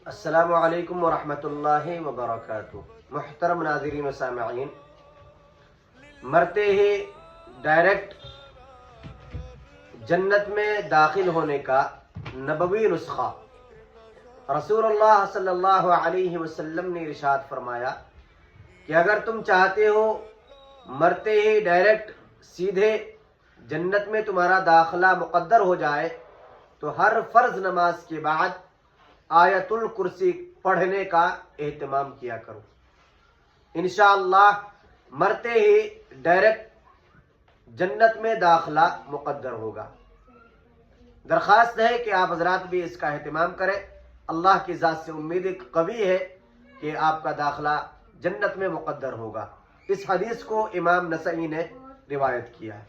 अस्सलामु अलैकुम वरहमतुल्लाहि वबरकातुहू। मुहतरम नाज़रीन व सामिईन, मरते ही डायरेक्ट जन्नत में दाखिल होने का नबवी नुस्खा रसूलुल्लाह सल्लल्लाहु अलैहि वसल्लम ने इरशाद फरमाया कि अगर तुम चाहते हो मरते ही डायरेक्ट सीधे जन्नत में तुम्हारा दाखिला मुक़द्दर हो जाए, तो हर फर्ज नमाज के बाद आयतुल कुर्सी पढ़ने का एहतमाम किया करो। इंशाअल्लाह मरते ही डायरेक्ट जन्नत में दाखिला मुक़द्दर होगा। दरख्वास्त है कि आप हजरात भी इसका एहतमाम करें। अल्लाह की ज़ात से उम्मीद कवी है कि आपका दाखिला जन्नत में मुक़द्दर होगा। इस हदीस को इमाम नसई ने रिवायत किया है।